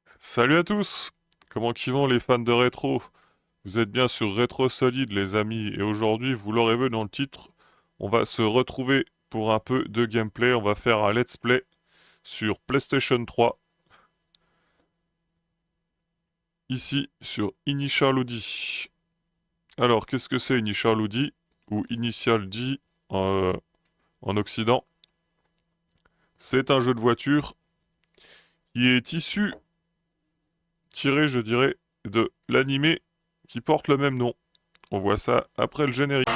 Salut à tous! Comment qu'ils vont les fans de rétro? Vous êtes bien sur Rétro Solide les amis et aujourd'hui, vous l'aurez vu dans le titre, on va se retrouver pour un peu de gameplay. On va faire un let's play sur PlayStation 3, ici sur Initial D. Alors, qu'est-ce que c'est Initial D ou Initial D en Occident? C'est un jeu de voiture qui est tiré, je dirais, de l'animé qui porte le même nom. On voit ça après le générique.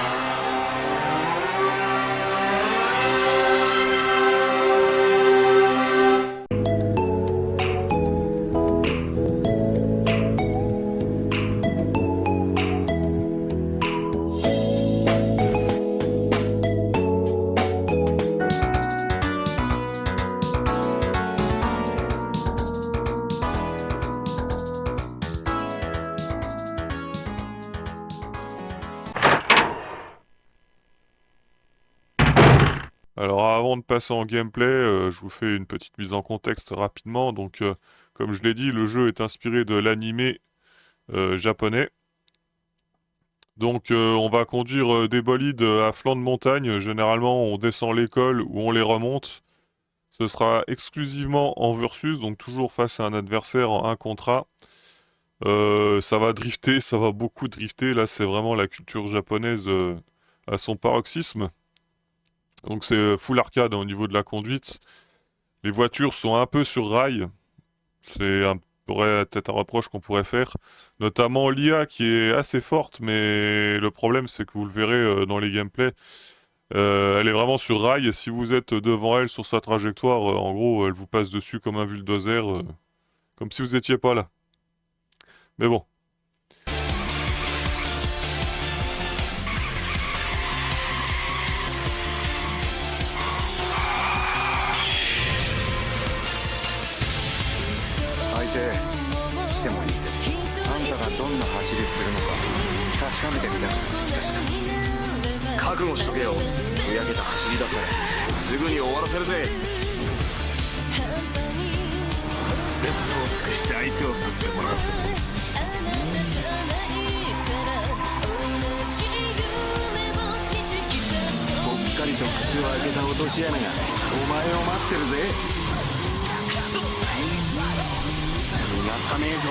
Alors avant de passer en gameplay, je vous fais une petite mise en contexte rapidement. Donc comme je l'ai dit, le jeu est inspiré de l'animé japonais. Donc on va conduire des bolides à flanc de montagne. Généralement on descend l'école ou on les remonte. Ce sera exclusivement en versus, donc toujours face à un adversaire en 1 contre 1. Ça va drifter, ça va beaucoup drifter. Là c'est vraiment la culture japonaise à son paroxysme. Donc c'est full arcade au niveau de la conduite. Les voitures sont un peu sur rail. Peut-être un reproche qu'on pourrait faire. Notamment l'IA qui est assez forte, mais le problème c'est que vous le verrez dans les gameplays. Elle est vraiment sur rail et si vous êtes devant elle sur sa trajectoire, en gros, elle vous passe dessus comme un bulldozer, comme si vous étiez pas là. Mais bon. 相手してもいいぜ。あんたがどんな走りするのか確かめてみたくなってきたしな。覚悟しとけよ。ふやけた走りだったらすぐに終わらせるぜ。ベストを尽くして相手をさせてもらう。ぽっかりと口を開けた落とし穴がお前を待ってるぜ。逃がさねえぞ。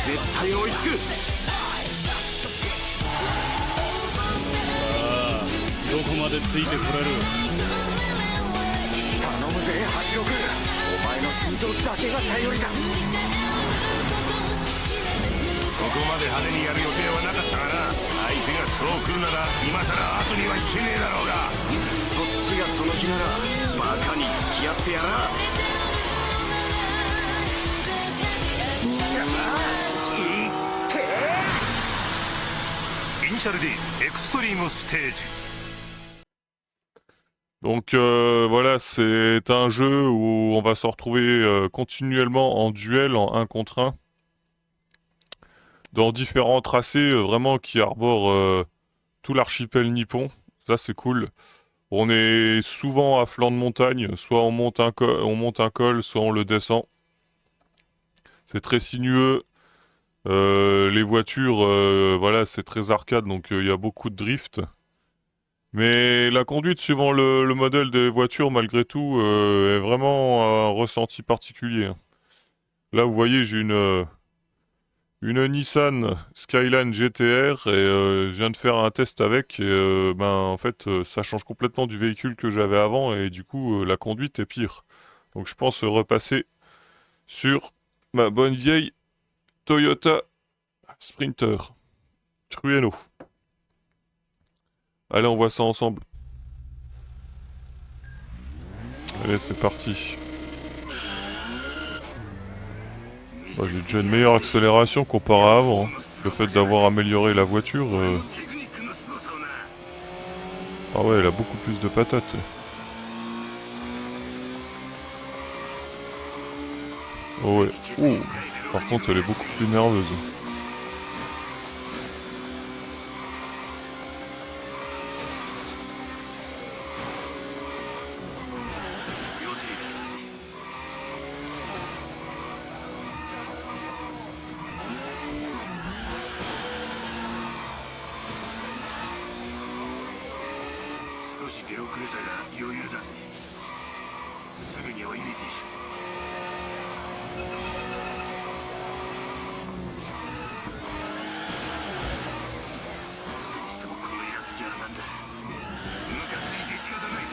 絶対追いつく。どこまでついてこれる。頼むぜ86。お前の心臓だけが頼りだ。ここまで派手にやる予定はなかったがな。相手がそう来るなら今さら後には引けねえだろうが。そっちがその気ならバカに付き合ってやら。イニシャル D エクストリームステージ。Donc voilà, c'est un jeu où on va se retrouver continuellement en duel en 1 contre 1. Dans différents tracés vraiment qui arborent tout l'archipel nippon. Ça c'est cool. On est souvent à flanc de montagne, soit on monte un col, soit on le descend. C'est très sinueux. Les voitures, voilà, c'est très arcade, donc il y a beaucoup de drift. Mais la conduite, suivant le modèle des voitures, malgré tout, est vraiment un ressenti particulier. Là, vous voyez, j'ai une Nissan Skyline GTR et je viens de faire un test avec. Et, en fait, ça change complètement du véhicule que j'avais avant et du coup, la conduite est pire. Donc, je pense repasser sur ma bonne vieille Toyota Sprinter Trueno. Allez, on voit ça ensemble. Allez, c'est parti. J'ai déjà une meilleure accélération comparé à avant. Le fait d'avoir amélioré la voiture... Ah ouais, elle a beaucoup plus de patates. Oh ouais. Ouh. Par contre, elle est beaucoup plus nerveuse. 出遅れたが余裕だぜ。すぐに追い抜いている。それにしてもこの安気はなんだ。ムカついて仕方ないぜ。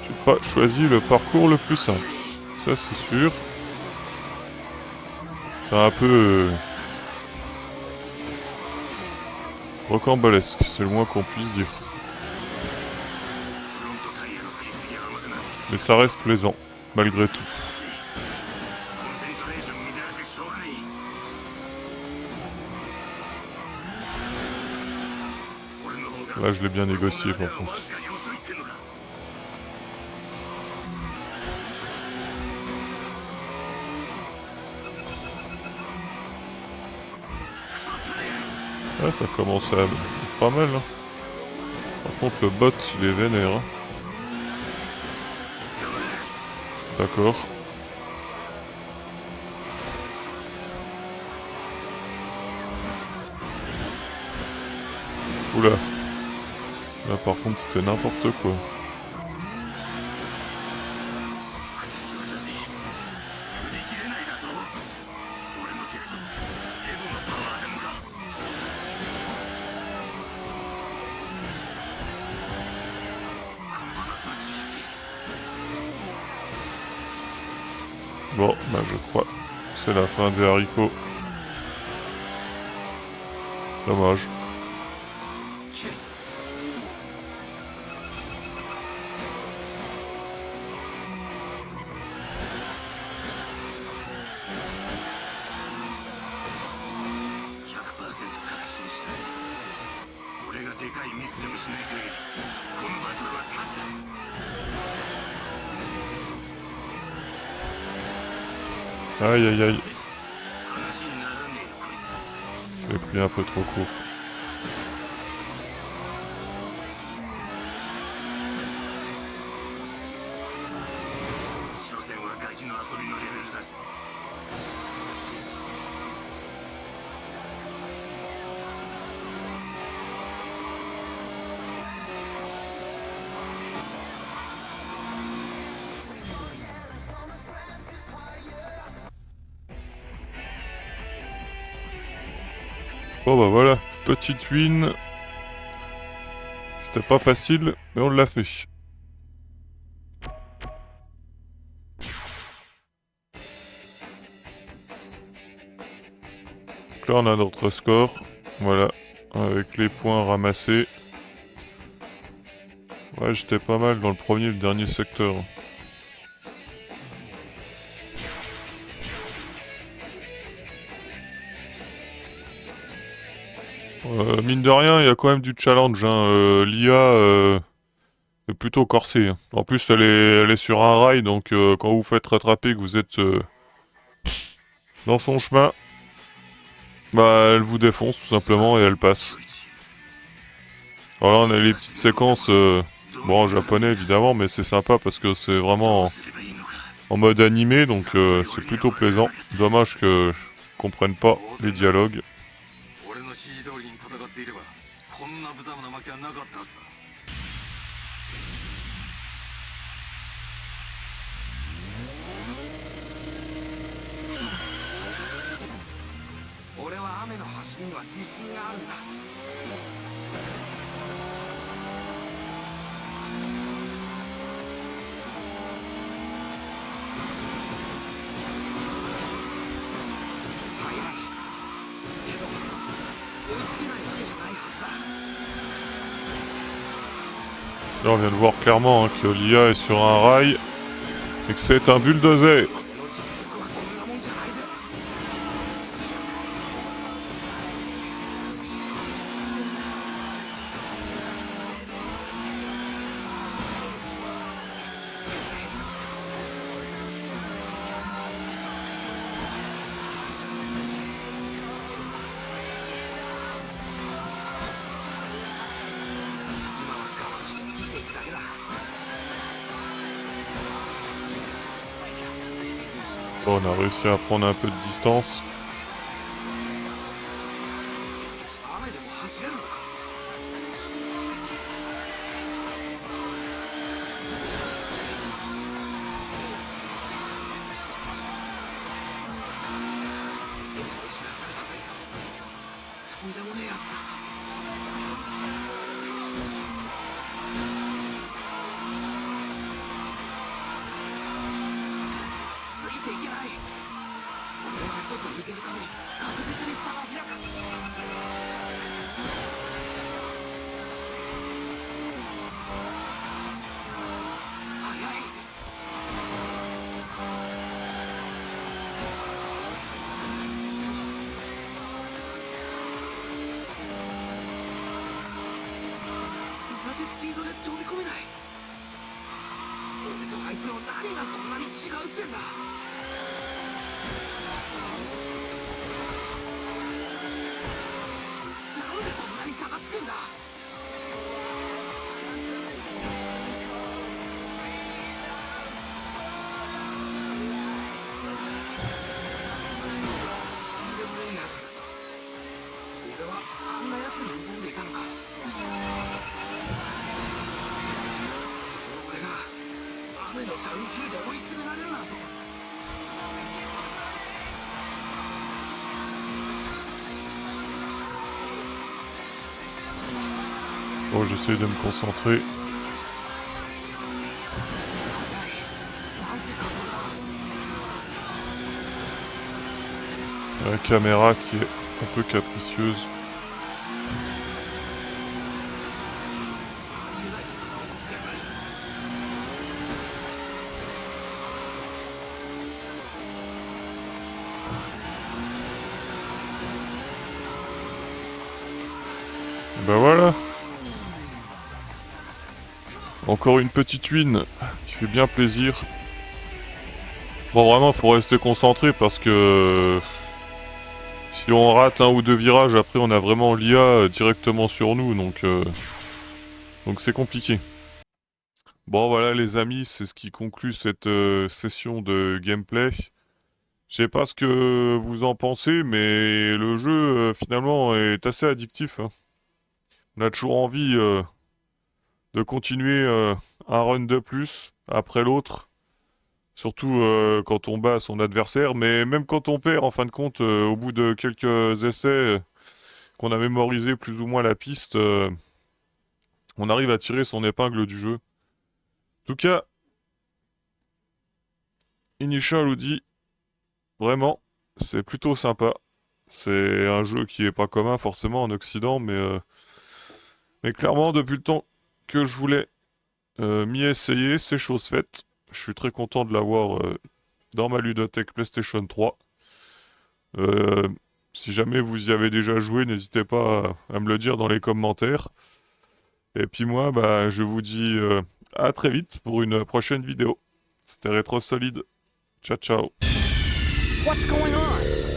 J'ai pas choisi le parcours le plus simple. Ça c'est sûr. C'est un peu rocambolesque, c'est le moins qu'on puisse dire. フロントタイヤの食いすぎが甘くなってきた。 Mais ça reste plaisant, malgré tout. コンセントレーション乱れてしょうがねえ。俺の方が Là je l'ai bien négocié par contre. わずかに遅いってんのか。 Ouais, ça commence à être pas mal. Hein. Par contre le bot il est vénère. Hein. D'accord. Oula. Là par contre c'était n'importe quoi. Bon, bah je crois que c'est la fin des haricots. Dommage. Aïe aïe aïe. J'ai pris un peu trop court. Bon bah voilà, petite win. C'était pas facile, mais on l'a fait. Donc là on a notre score, voilà, avec les points ramassés. Ouais, j'étais pas mal dans le premier et le dernier secteur. Mine de rien, il y a quand même du challenge. Hein. L'IA est plutôt corsée. Hein. En plus, elle est sur un rail, donc quand vous vous faites rattraper, que vous êtes dans son chemin, bah elle vous défonce tout simplement et elle passe. Alors là, on a les petites séquences, bon en japonais évidemment, mais c'est sympa parce que c'est vraiment en mode animé, donc c'est plutôt plaisant. Dommage que je comprenne pas les dialogues. Là, on vient de voir clairement hein, que l'IA est sur un rail et que c'est un bulldozer. Bon, on a réussi à prendre un peu de distance. つの何がそんなに違うってんだ。なんでこんなに差がつくんだ。俺はあんな奴に挑んでいたのか。俺が雨のダウンヒルで追い詰められるなんて。Bon, j'essaie de me concentrer. なんて数だ。 La caméra qui est un peu capricieuse. Ben voilà. Encore une petite win qui fait bien plaisir. Bon, vraiment, faut rester concentré parce que si on rate un ou deux virages, après on a vraiment l'IA directement sur nous, donc c'est compliqué. Bon voilà les amis, c'est ce qui conclut cette session de gameplay. Je sais pas ce que vous en pensez, mais le jeu finalement est assez addictif, hein. On a toujours envie de continuer un run de plus après l'autre. Surtout quand on bat son adversaire, mais même quand on perd, en fin de compte, au bout de quelques essais qu'on a mémorisé plus ou moins la piste, on arrive à tirer son épingle du jeu. En tout cas, Initial Audi, vraiment, c'est plutôt sympa. C'est un jeu qui est pas commun forcément en Occident, mais clairement, depuis le temps que je voulais m'y essayer, c'est chose faite. Je suis très content de l'avoir dans ma ludothèque PlayStation 3. Si jamais vous y avez déjà joué, n'hésitez pas à me le dire dans les commentaires. Et puis moi, bah, je vous dis à très vite pour une prochaine vidéo. C'était Retro Solid. Ciao, ciao. What's going on?